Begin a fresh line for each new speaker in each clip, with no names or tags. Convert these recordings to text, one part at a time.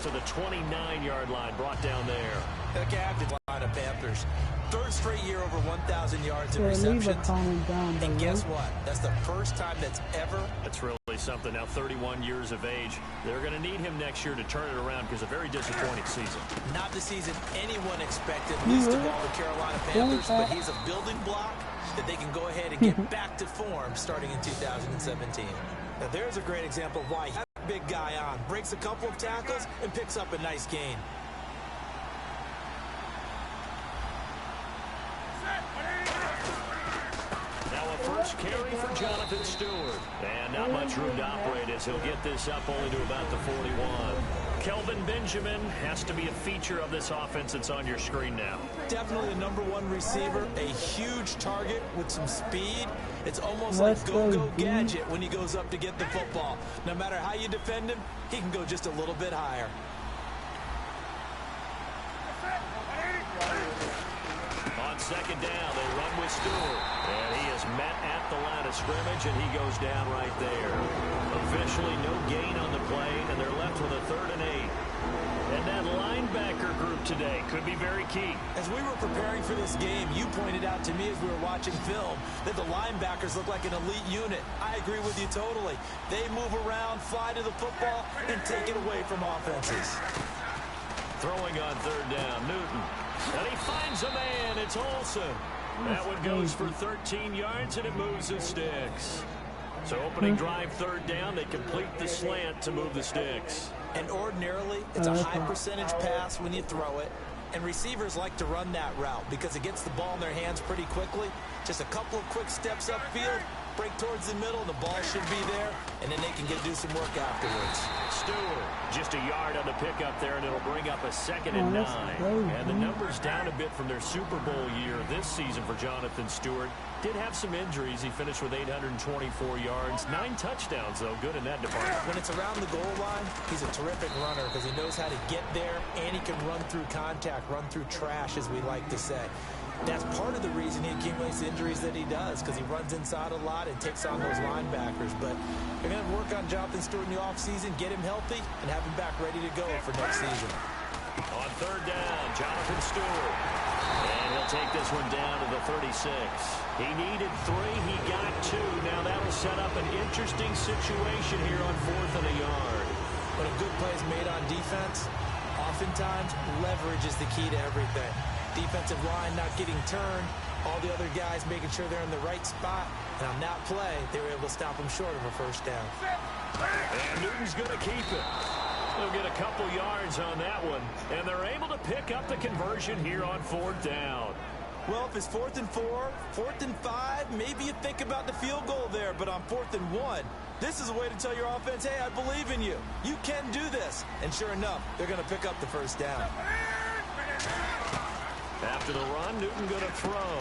to the 29-yard line, brought down there.
The captain line of Panthers. Third straight year over 1,000 yards in receptions. And guess what? That's the first time that's ever.
That's really something. Now 31 years of age. They're going to need him next year to turn it around because a very disappointing season.
Not the season anyone expected, least of all the Carolina Panthers, but he's a building block that they can go ahead and get back to form starting in 2017. Now there's a great example of why that big guy on, breaks a couple of tackles and picks up a nice gain.
First carry for Jonathan Stewart. And not much room to operate as he'll get this up only to about the 41. Kelvin Benjamin has to be a feature of this offense that's on your screen now.
Definitely the #1 receiver, a huge target with some speed. It's almost like go-go gadget when he goes up to get the football. No matter how you defend him, he can go just a little bit higher.
On second down, they run with Stewart. And he is met at the line of scrimmage, and he goes down right there. Officially no gain on the play, and they're left with a 3rd and 8. And that linebacker group today could be very key.
As we were preparing for this game, you pointed out to me as we were watching film that the linebackers look like an elite unit. I agree with you totally. They move around, fly to the football, and take it away from offenses.
Throwing on 3rd down, Newton. And he finds a man. It's Olsen. That one goes for 13 yards, and it moves the sticks. So opening drive 3rd down, they complete the slant to move the sticks.
And ordinarily, it's a high percentage pass when you throw it. And receivers like to run that route because it gets the ball in their hands pretty quickly. Just a couple of quick steps upfield, break towards the middle, and the ball should be there. And then they can do some work afterwards.
Stewart, just a yard on the pickup there, and it'll bring up a 2nd and 9. And the numbers down a bit from their Super Bowl year this season for Jonathan Stewart. Did have some injuries. He finished with 824 yards, 9 touchdowns, though. Good in that department.
When it's around the goal line, he's a terrific runner because he knows how to get there, and he can run through contact, run through trash, as we like to say. That's part of the reason he accumulates the injuries that he does, because he runs inside a lot and takes on those linebackers. But they're going to work on Jonathan Stewart in the offseason, get him healthy, and have him back ready to go for next season.
On 3rd down, Jonathan Stewart. And he'll take this one down to the 36. He needed 3. He got 2. Now that'll set up an interesting situation here on 4th and a yard.
When a good play is made on defense, oftentimes leverage is the key to everything. Defensive line not getting turned, all the other guys making sure they're in the right spot. And on that play, they were able to stop him short of a 1st down.
And Newton's going to keep it. They'll get a couple yards on that one. And they're able to pick up the conversion here on 4th down.
Well, if it's 4th and 4, 4th and 5, maybe you think about the field goal there. But on 4th and 1, this is a way to tell your offense, hey, I believe in you. You can do this. And sure enough, they're going to pick up the 1st down.
After the run, Newton going to throw.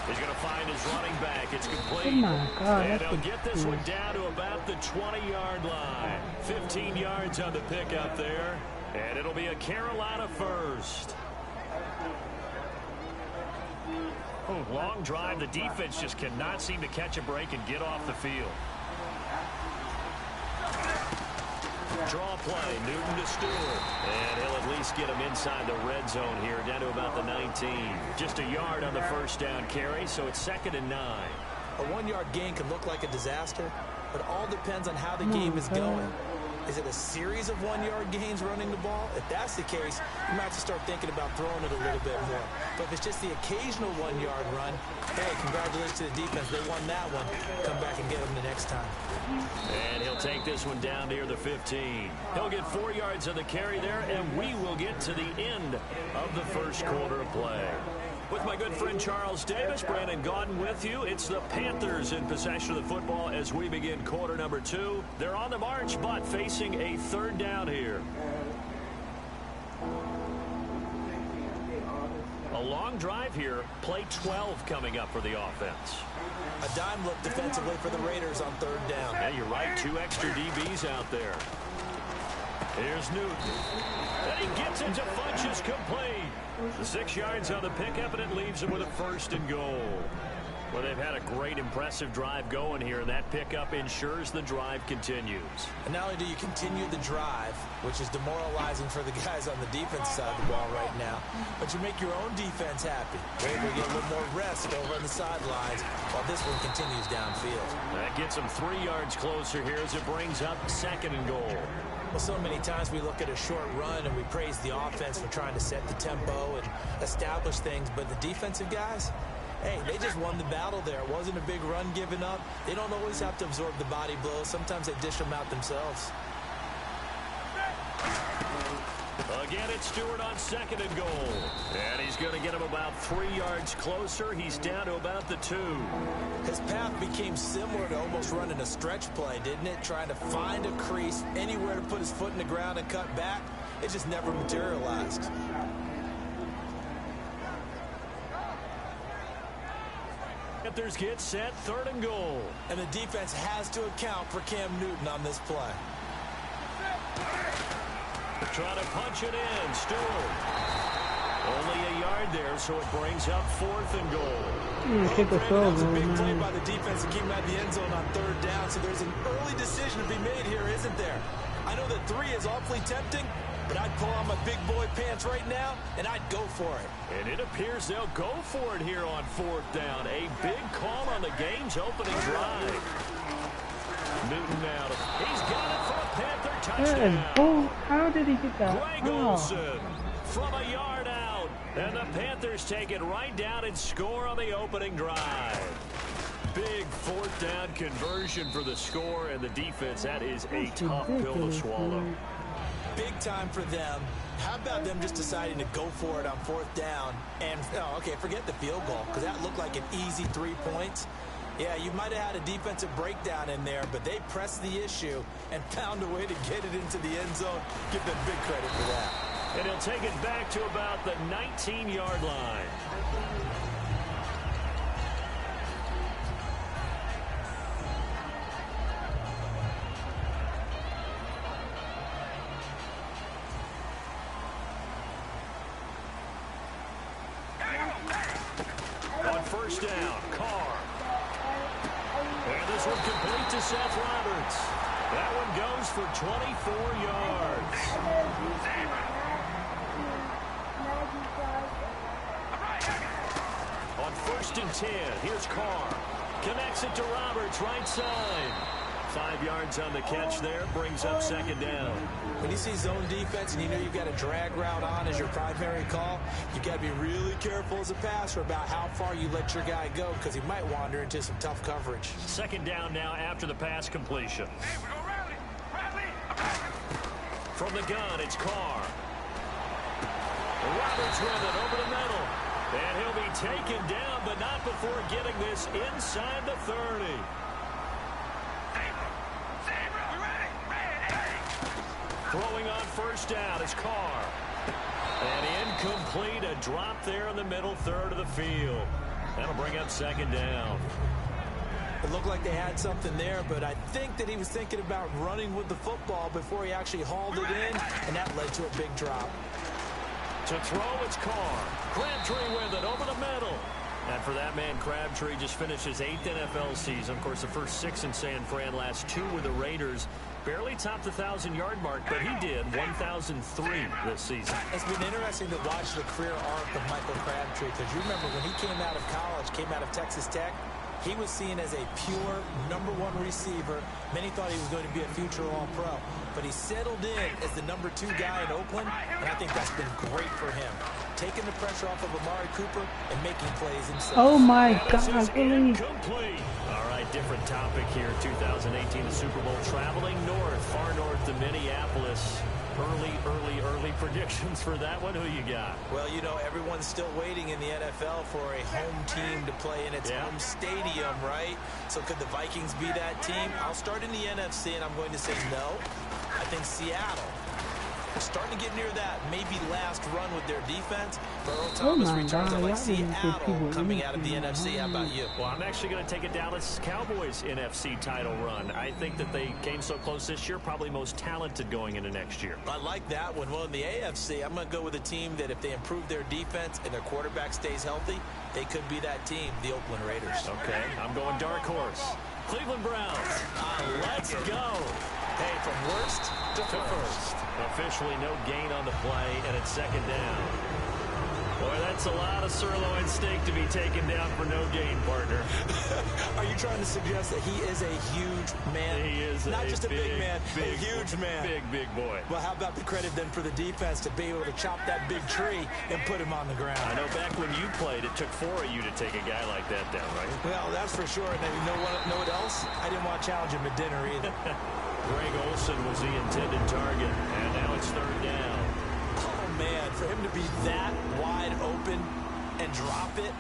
He's going to find his running back. It's complete.
Oh my God,
and he'll get this one down to about the 20-yard line. 15 yards on the pickup there. And it'll be a Carolina 1st. Oh, long drive. The defense just cannot seem to catch a break and get off the field. Draw play, Newton to Stewart. And he'll at least get him inside the red zone here, down to about the 19. Just a yard on the 1st down carry, so it's 2nd and 9.
A 1-yard gain can look like a disaster, but all depends on how the game is going. Is it a series of 1-yard gains running the ball? If that's the case, you might have to start thinking about throwing it a little bit more. But if it's just the occasional 1-yard run, hey, congratulations to the defense. They won that one. Come back and get them the next time.
And he'll take this one down near the 15. He'll get 4 yards on the carry there, and we will get to the end of the 1st quarter of play. With my good friend Charles Davis, Brandon Gaudin with you. It's the Panthers in possession of the football as we begin quarter number 2. They're on the march, but facing a 3rd down here. A long drive here. Play 12 coming up for the offense.
A dime look defensively for the Raiders on 3rd down.
Yeah, you're right. 2 extra DBs out there. Here's Newton. And he gets it to Funchess complete. The 6 yards on the pickup, and it leaves him with a 1st and goal. Well, they've had a great, impressive drive going here, and that pickup ensures the drive continues.
And not only do you continue the drive, which is demoralizing for the guys on the defense side of the ball right now, but you make your own defense happy. They're able to get a little more rest over on the sidelines while this one continues downfield.
That gets them 3 yards closer here as it brings up 2nd and goal.
Well, so many times we look at a short run and we praise the offense for trying to set the tempo and establish things, but the defensive guys, hey, they just won the battle there. It wasn't a big run given up. They don't always have to absorb the body blows. Sometimes they dish them out themselves.
Again, it's Stewart on 2nd and goal. And he's going to get him about 3 yards closer. He's down to about the 2.
His path became similar to almost running a stretch play, didn't it? Trying to find a crease, anywhere to put his foot in the ground and cut back. It just never materialized.
Panthers get set, 3rd and goal.
And the defense has to account for Cam Newton on this play.
Trying to punch it in. Stewart. Only a yard there, so it brings up 4th and goal.
That was a big play by the defense that came out of the end zone on 3rd down, so there's an early decision to be made here, isn't there? I know that 3 is awfully tempting, but I'd pull on my big boy pants right now, and I'd go for it.
And it appears they'll go for it here on 4th down. A big call on the game's opening drive. Newton out. He's got it for a Panther touchdown.
Oh, how did he get that?
Greg Olsen from a yard out. And the Panthers take it right down and score on the opening drive. Big 4th down conversion for the score, and the defense, that is a tough pill to swallow.
Big time for them. How about them just deciding to go for it on 4th down? And, okay, forget the field goal, because that looked like an easy 3 points. Yeah, you might have had a defensive breakdown in there, but they pressed the issue and found a way to get it into the end zone. Give them big credit for that.
And he'll take it back to about the 19-yard line. On 1st down, Carr. And this one complete to Seth Roberts. That one goes for 24 yards. On 1st and 10, here's Carr. Connects it to Roberts, right side. 5 yards on the catch there, brings up 2nd down.
When you see zone defense and you know you've got a drag route on as your primary call, you've got to be really careful as a passer about how far you let your guy go, because he might wander into some tough coverage.
2nd down now after the pass completion.
Hey, we go Riley.
From the gun, it's Carr. Roberts with it over the middle. And he'll be taken down, but not before getting this inside the 30. Throwing on 1st down is Carr. And incomplete, a drop there in the middle 3rd of the field. That'll bring up 2nd down.
It looked like they had something there, but I think that he was thinking about running with the football before he actually hauled it in, and that led to a big drop.
To throw, it's Carr. Crabtree with it over the middle. And for that man, Crabtree just finished his 8th NFL season. Of course, the first 6 in San Fran, last 2 with the Raiders. Barely topped the 1,000-yard mark, but he did 1,003 this season.
It's been interesting to watch the career arc of Michael Crabtree, because you remember when he came out of college, came out of Texas Tech, he was seen as a pure #1 receiver. Many thought he was going to be a future All-Pro. But he settled in as the #2 guy in Oakland, and I think that's been great for him. Taking the pressure off of Amari Cooper and making plays himself.
Oh my God,
incomplete. All right, different topic here. 2018, the Super Bowl, traveling north, far north to Minneapolis. Early predictions for that one. Who you got?
Well, you know, everyone's still waiting in the NFL for a home team to play in its home stadium, right? So could the Vikings be that team? I'll start in the NFC, and I'm going to say no. I think Seattle They're starting to get near that maybe last run with their defense. Earl Thomas returns. I like Seattle coming out of the NFC. How about you?
Well, I'm actually going to take a Dallas Cowboys NFC title run. I think that they came so close this year, probably most talented going into next year.
I like that one. Well, in the AFC, I'm going to go with a team that if they improve their defense and their quarterback stays healthy, they could be that team, the Oakland Raiders.
Okay, I'm going dark horse. Cleveland Browns. Let's go.
Hey, from worst to first.
Officially no gain on the play, and it's second down. Boy, that's a lot of sirloin steak to be taken down for no gain, partner.
Are you trying to suggest that he is a huge man?
He is
not just a big man, a huge man.
Big boy.
Well, how about the credit then for the defense to be able to chop that big tree and put him on the ground?
I know back when you played, it took 4 of you to take a guy like that down, right?
Well, that's for sure. And then you know what else? I didn't want to challenge him at dinner either.
Greg Olsen was the intended target, and now it's third down.
Oh, man, for him to be that wide open and drop it,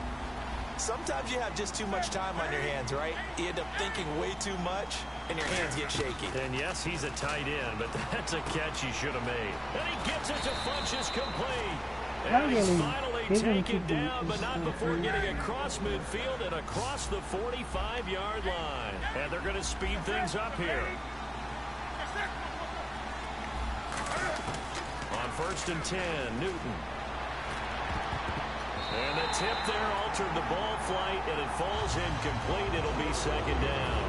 sometimes you have just too much time on your hands, right? You end up thinking way too much, and your hands get shaky.
And, yes, he's a tight end, but that's a catch he should have made. And he gets it to Funchess complete. And he's finally taken down, but not before getting across midfield and across the 45-yard line. And they're going to speed things up here. On 1st and 10, Newton. And the tip there altered the ball flight, and it falls incomplete. It'll be second down.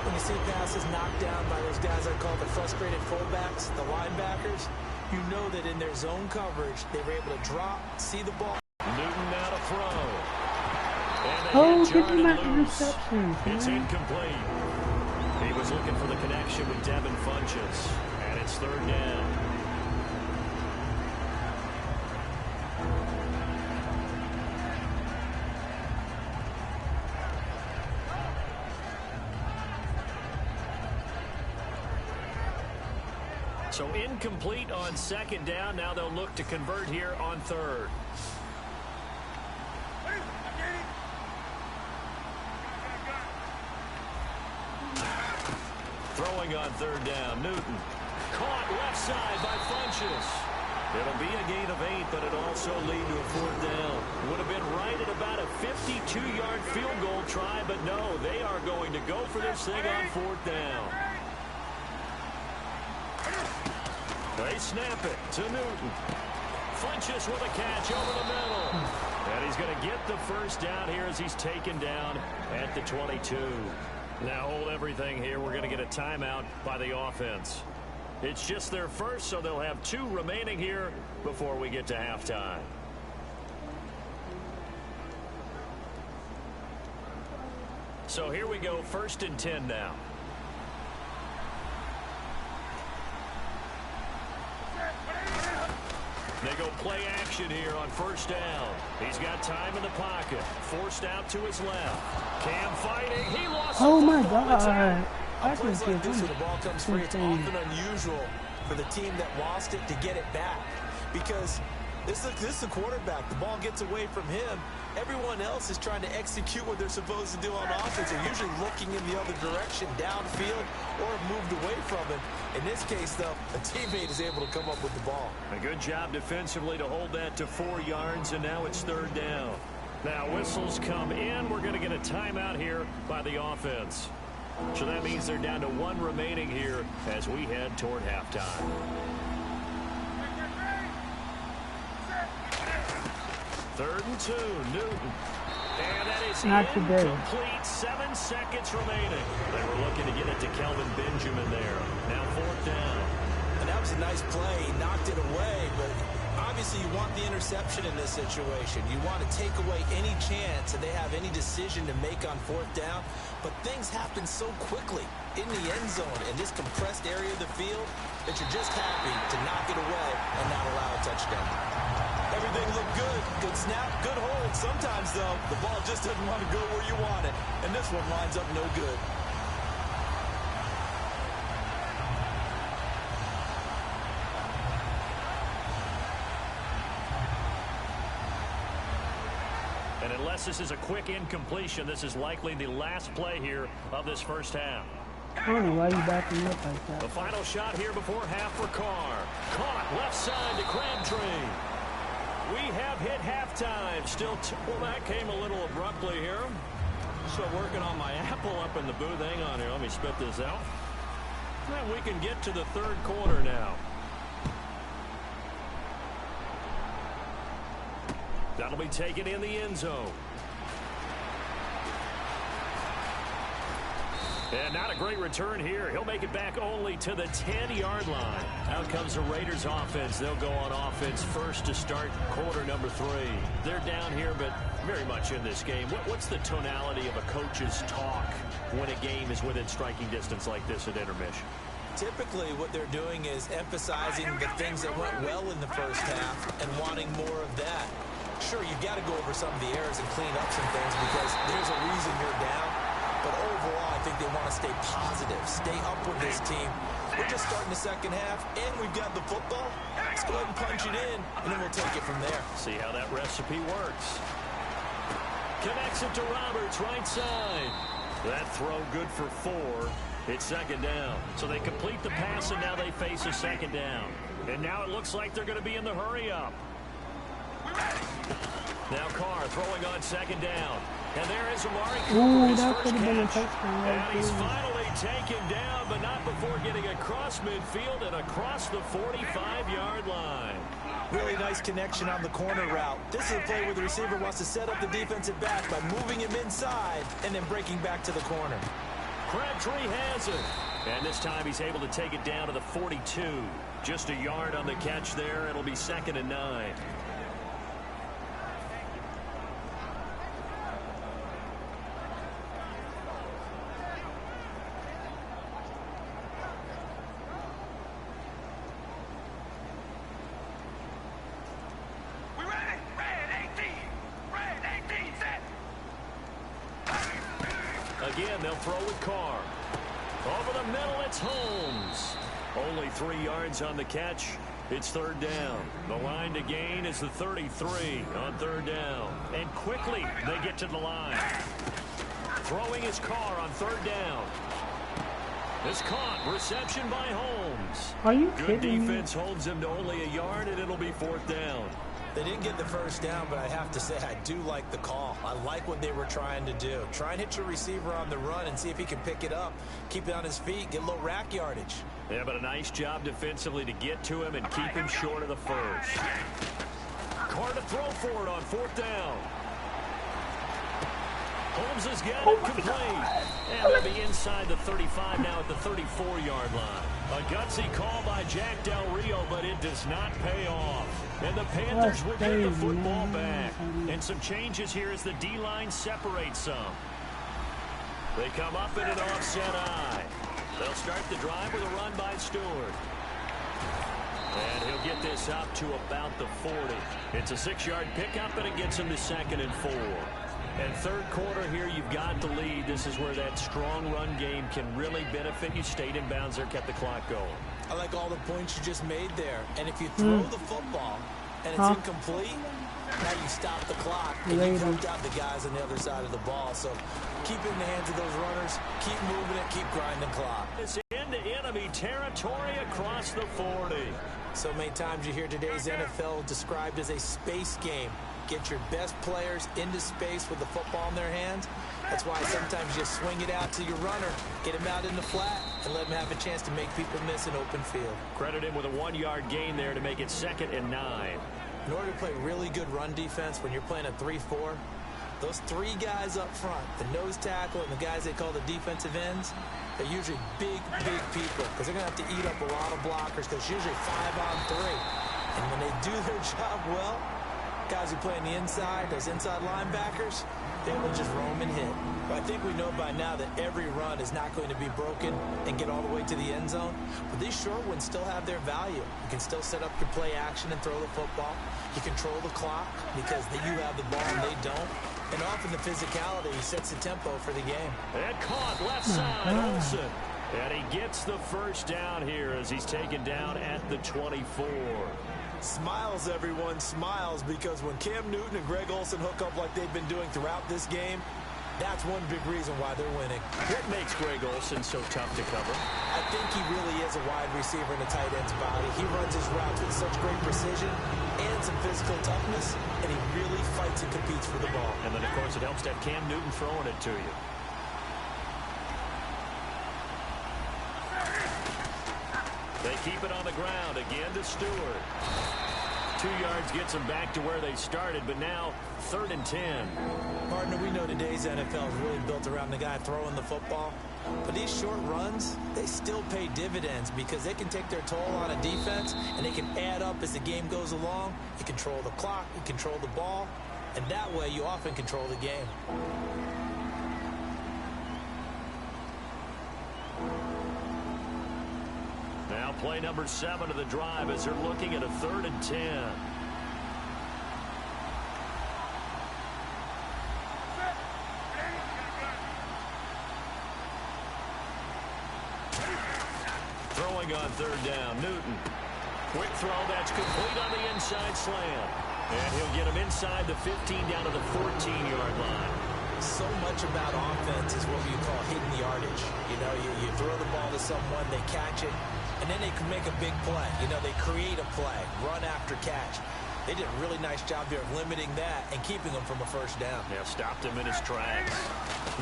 When you see passes knocked down by those guys I call the frustrated fullbacks, the linebackers, you know that in their zone coverage, they were able to drop, see the ball.
Newton now to throw.
Oh, give him that interception.
It's incomplete. He was looking for the connection with Devin Funchess, and it's third down. So incomplete on second down. Now they'll look to convert here on third. Throwing on third down, Newton. Caught left side by Funchess. It'll be a gain of 8, but it'll also lead to a fourth down. Would have been right at about a 52-yard field goal try, but no, they are going to go for this thing on fourth down. They snap it to Newton. Funchess with a catch over the middle. And he's going to get the first down here as he's taken down at the 22. Now hold everything here. We're going to get a timeout by the offense. It's just their first, so they'll have 2 remaining here before we get to halftime. So here we go, 1st and 10 now. They go play action here on 1st down. He's got time in the pocket. Forced out to his left. Cam fighting. He lost
Oh, my God.
On plays like this where the ball comes free, it's often unusual for the team that lost it to get it back. Because this is the quarterback. The ball gets away from him. Everyone else is trying to execute what they're supposed to do on offense. They're usually looking in the other direction, downfield, or moved away from it. In this case, though, a teammate is able to come up with the ball.
A good job defensively to hold that to 4 yards, and now it's third down. Now whistles come in. We're going to get a timeout here by the offense. So that means they're down to 1 remaining here as we head toward halftime. Third and 2, Newton. And that is incomplete. 7 seconds remaining. They were looking to get it to Kelvin Benjamin there. Now fourth down.
And that was a nice play. He knocked it away, but obviously you want the interception in this situation. You want to take away any chance that they have any decision to make on fourth down. But things happen so quickly in the end zone in this compressed area of the field that you're just happy to knock it away and not allow a touchdown. Everything looked good. Good snap, good hold. Sometimes, though, the ball just doesn't want to go where you want it. And this one lines up no good.
And unless this is a quick incompletion, this is likely the last play here of this first half.
I don't know why you backing up like
The
that.
final shot here before half for Carr. Caught left side to Crabtree. We have hit halftime. Still, well, that came a little abruptly here. Still working on my apple up in the booth. Hang on here. Let me spit this out. And we can get to the third quarter now. That'll be taken in the end zone. And not a great return here. He'll make it back only to the 10-yard line. Out comes the Raiders offense. They'll go on offense first to start quarter number 3. They're down here, but very much in this game. What's the tonality of a coach's talk when a game is within striking distance like this at intermission?
Typically, what they're doing is emphasizing the things that went well in the first half and wanting more of that. Sure, you've got to go over some of the errors and clean up some things because there's a reason you're down. But overall, I think they want to stay positive, stay up with this team. We're just starting the second half, and we've got the football. Let's go ahead and punch it in, and then we'll take it from there.
See how that recipe works. Connects it to Roberts, right side. That throw good for 4. It's second down. So they complete the pass, and now they face a second down. And now it looks like they're going to be in the hurry-up. Now Carr throwing on second down. And there is Amari Cooper,
Ooh,
his
that
first
could have been a
catch.
touchdown.
And he's finally taken down, but not before getting across midfield and across the 45-yard line.
Really nice connection on the corner route. This is a play where the receiver wants to set up the defensive back by moving him inside and then breaking back to the corner.
Crabtree has it. And this time he's able to take it down to the 42. Just a yard on the catch there. It'll be second and 9. Again, they'll throw with Carr. Over the middle, it's Holmes. Only 3 yards on the catch. It's third down. The line to gain is the 33 on third down. And quickly, they get to the line. Throwing his Carr on third down. It's caught. Reception by Holmes.
Are you
Good
kidding me?
defense holds him to only a yard, and it'll be fourth down.
They didn't get the first down, but I have to say I do like the call. I like what they were trying to do. Try and hit your receiver on the run and see if he can pick it up, keep it on his feet, get a little rack yardage.
Yeah, but a nice job defensively to get to him and keep him short of the first. Carr to throw for it on fourth down. Holmes has got it complete. And they'll be inside the 35 now at the 34-yard line. A gutsy call by Jack Del Rio, but it does not pay off. And the Panthers will get the football back. And some changes here as the D-line separates some. They come up in an offset eye. They'll start the drive with a run by Stewart. And he'll get this up to about the 40. It's a 6-yard pickup, and it gets him to second and 4. And third quarter here, you've got the lead. This is where that strong run game can really benefit you. Stayed in bounds there, kept the clock going.
I like all the points you just made there. And if you throw the football and it's incomplete, now you stop the clock and you put out the guys on the other side of the ball. So keep it in the hands of those runners. Keep moving it. Keep grinding clock.
It's into enemy territory across the 40.
So many times you hear today's NFL described as a space game. Get your best players into space with the football in their hands. That's why sometimes you just swing it out to your runner, get him out in the flat, and let him have a chance to make people miss an open field.
Credit him with a 1-yard gain there to make it second and 9.
In order to play really good run defense when you're playing a 3-4, those 3 guys up front, the nose tackle and the guys they call the defensive ends, they're usually big people because they're going to have to eat up a lot of blockers because it's usually 5-on-3. And when they do their job well, guys who play on the inside, those inside linebackers, they will just roam and hit. But I think we know by now that every run is not going to be broken and get all the way to the end zone. But these short ones still have their value. You can still set up your play action and throw the football. You control the clock because you have the ball and they don't. And often the physicality sets the tempo for the game.
And caught left side, Olsen. And he gets the first down here as he's taken down at the 24.
Smiles, everyone, smiles, because when Cam Newton and Greg Olsen hook up like they've been doing throughout this game, That's one big reason why they're winning.
What makes Greg Olsen so tough to cover?
I think he really is a wide receiver in a tight end's body. He runs his routes with such great precision and some physical toughness, and he really fights and competes for the ball.
And then, of course, it helps to have Cam Newton throwing it to you. They keep it on the ground again to Stewart. 2 yards gets them back to where they started, but now 3rd and 10.
Partner, we know today's NFL is really built around the guy throwing the football. But these short runs, they still pay dividends because they can take their toll on a defense and they can add up as the game goes along. You control the clock, you control the ball, and that way you often control the game.
Now play number 7 of the drive as they're looking at a 3rd and 10. Throwing on 3rd down, Newton. Quick throw, that's complete on the inside slam. And he'll get him inside the 15 down to the 14-yard line.
So much about offense is what you call hidden yardage. You know, you throw the ball to someone, they catch it, and then they can make a big play. You know, they create a play, run after catch. They did a really nice job here of limiting that and keeping him from a first down.
Yeah, stopped him in his tracks.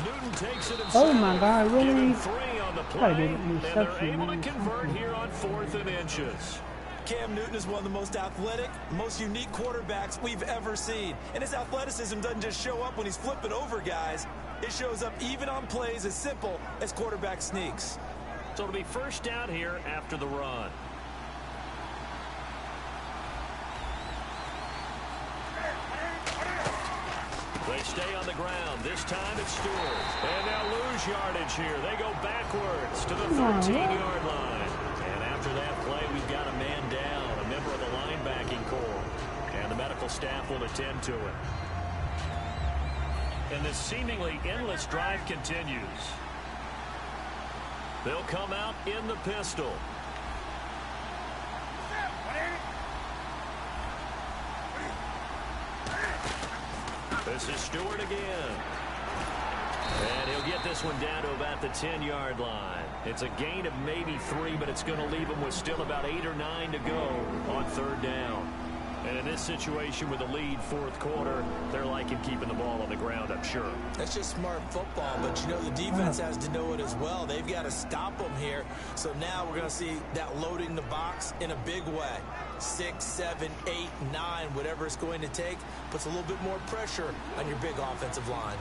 Newton takes it himself.
Oh my God, really?
Give him 3 on the play, and they're able to convert here on 4th and inches.
Cam Newton is one of the most athletic, most unique quarterbacks we've ever seen. And his athleticism doesn't just show up when he's flipping over guys. It shows up even on plays as simple as quarterback sneaks.
So it'll be first down here after the run. They stay on the ground. This time it's Stewart. And they'll lose yardage here. They go backwards to the 13-yard line. And after that play, we've got a man down, a member of the linebacking corps. And the medical staff will attend to it. And this seemingly endless drive continues. They'll come out in the pistol. This is Stewart again. And he'll get this one down to about the 10-yard line. It's a gain of maybe 3, but it's going to leave him with still about 8 or 9 to go on 3rd down. And in this situation with a lead 4th quarter, they're liking keeping the ball on the ground, I'm sure.
That's just smart football, but you know the defense has to know it as well. They've got to stop them here. So now we're going to see that loading the box in a big way. 6, 7, 8, 9, whatever it's going to take, puts a little bit more pressure on your big offensive line.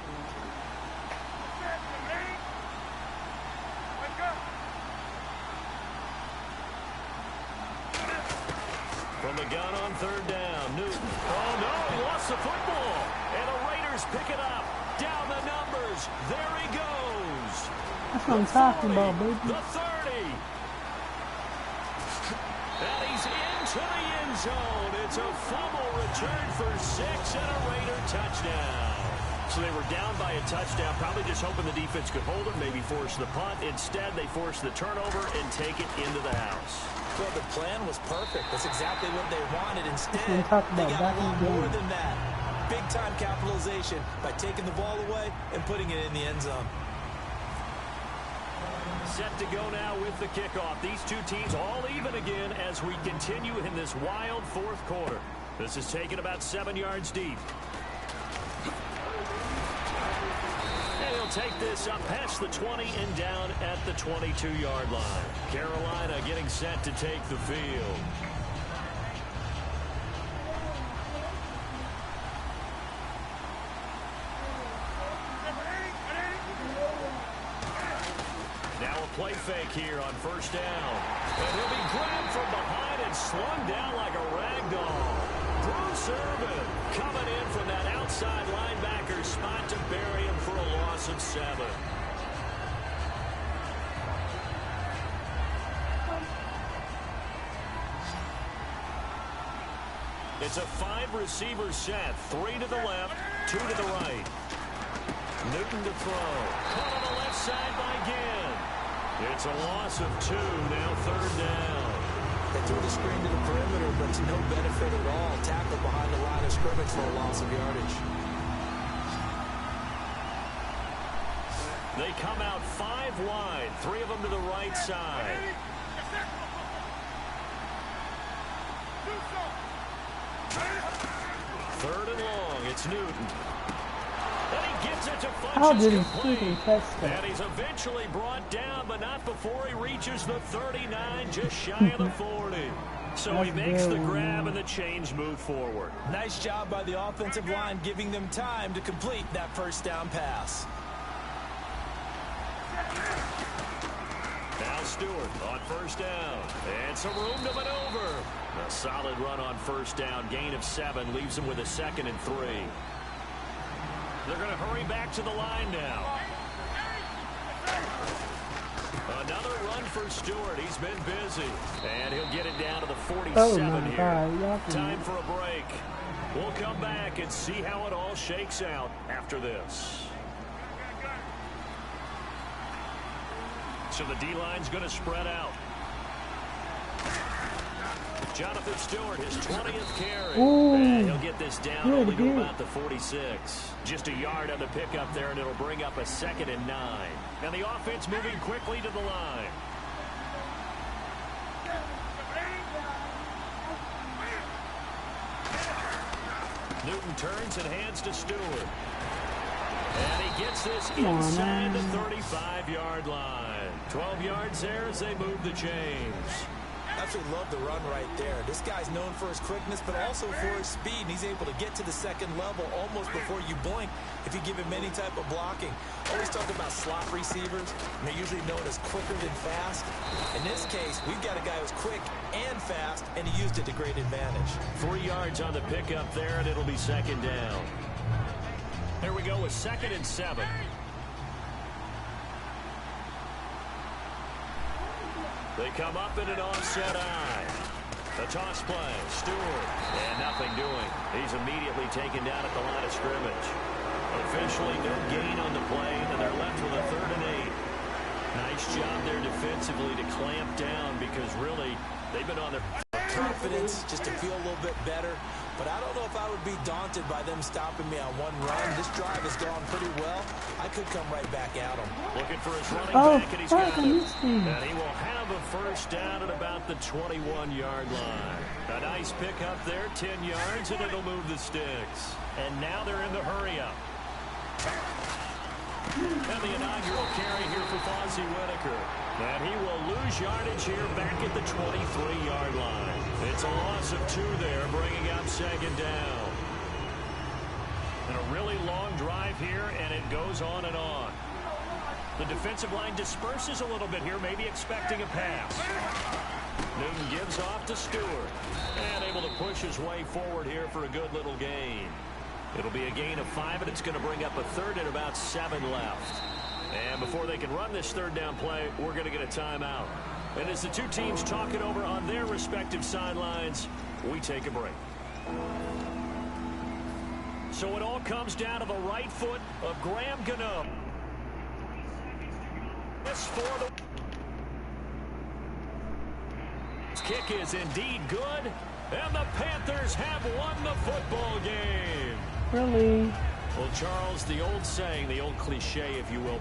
From the gun on 3rd down, Newton. Oh, no, he lost the football. And the Raiders pick it up. Down the numbers. There he goes.
That's what I'm talking about, baby.
The 30. And he's into the end zone. It's a fumble return for 6 and a Raider touchdown. So they were down by a touchdown, probably just hoping the defense could hold them, maybe force the punt. Instead, they forced the turnover and take it into the house.
Well, the plan was perfect. That's exactly what they wanted. Instead,
they got
a lot more than that. Big-time capitalization by taking the ball away and putting it in the end zone.
Set to go now with the kickoff. These two teams all even again as we continue in this wild 4th quarter. This is taken about 7 yards deep. And he'll take this up past the 20 and down at the 22-yard line. Carolina getting set to take the field. Now a play fake here on 1st down. And he'll be grabbed from behind and slung down like a rag doll. Bruce Irvin coming in from that outside linebacker spot to bury him for a loss of 7. It's a 5-receiver set. 3 to the left, 2 to the right. Newton to throw. Caught on the left side by Ginn. It's a loss of 2, now 3rd down.
They threw the screen to the perimeter, but to no benefit at all. Tackled behind the line of scrimmage for a loss of yardage.
They come out 5 wide, 3 of them to the right side. Third and long, it's Newton. And he gives it to
How did he
complete.
freaking catch that?
And he's eventually brought down, but not before he reaches the 39, just shy of the 40. So he makes the grab and the chains move forward.
Nice job by the offensive line, giving them time to complete that first down pass.
Now Stewart on first down. And some room to maneuver. A solid run on first down. Gain of 7 leaves him with a 2nd and 3. They're going to hurry back to the line now. Another run for Stewart. He's been busy. And he'll get it down to the 47 here. Time for a break. We'll come back and see how it all shakes out after this. So the D-line's going to spread out. Jonathan Stewart, his 20th carry. And he'll get this down only to about the 46. Just a yard on the pickup there, and it'll bring up a 2nd and 9. And the offense moving quickly to the line. Newton turns and hands to Stewart. And he gets this inside the 35-yard line. 12 yards there as they move the chains.
Absolutely love the run right there. This guy's known for his quickness, but also for his speed. And he's able to get to the second level almost before you blink if you give him any type of blocking. Always talk about slot receivers, and they're usually known as quicker than fast. In this case, we've got a guy who's quick and fast, and he used it to great advantage.
3 yards on the pickup there, and it'll be 2nd down. There we go with 2nd and 7. They come up in an offset eye. The toss play, Stewart, and nothing doing. He's immediately taken down at the line of scrimmage. Officially no gain on the play, and they're left with a 3rd and 8. Nice job there defensively to clamp down because really they've been on their
confidence just to feel a little bit better. But I don't know if I would be daunted by them stopping me on one run. This drive has gone pretty well. I could come right back at them.
Looking for his running back, and he's got it. And he will have a first down at about the 21-yard line. A nice pickup there, 10 yards, and it'll move the sticks. And now they're in the hurry-up. And the inaugural carry here for Fozzie Whitaker. And he will lose yardage here back at the 23-yard line. It's a loss of 2 there, bringing up 2nd down. And a really long drive here, and it goes on and on. The defensive line disperses a little bit here, maybe expecting a pass. Newton gives off to Stewart. And able to push his way forward here for a good little gain. It'll be a gain of 5, and it's going to bring up a 3rd and about 7 left. And before they can run this 3rd down play, we're going to get a timeout. And as the two teams talk it over on their respective sidelines, we take a break. So it all comes down to the right foot of Graham Gano. This for the kick is indeed good, and the Panthers have won the football game.
Really?
Well, Charles, the old saying, the old cliche, if you will,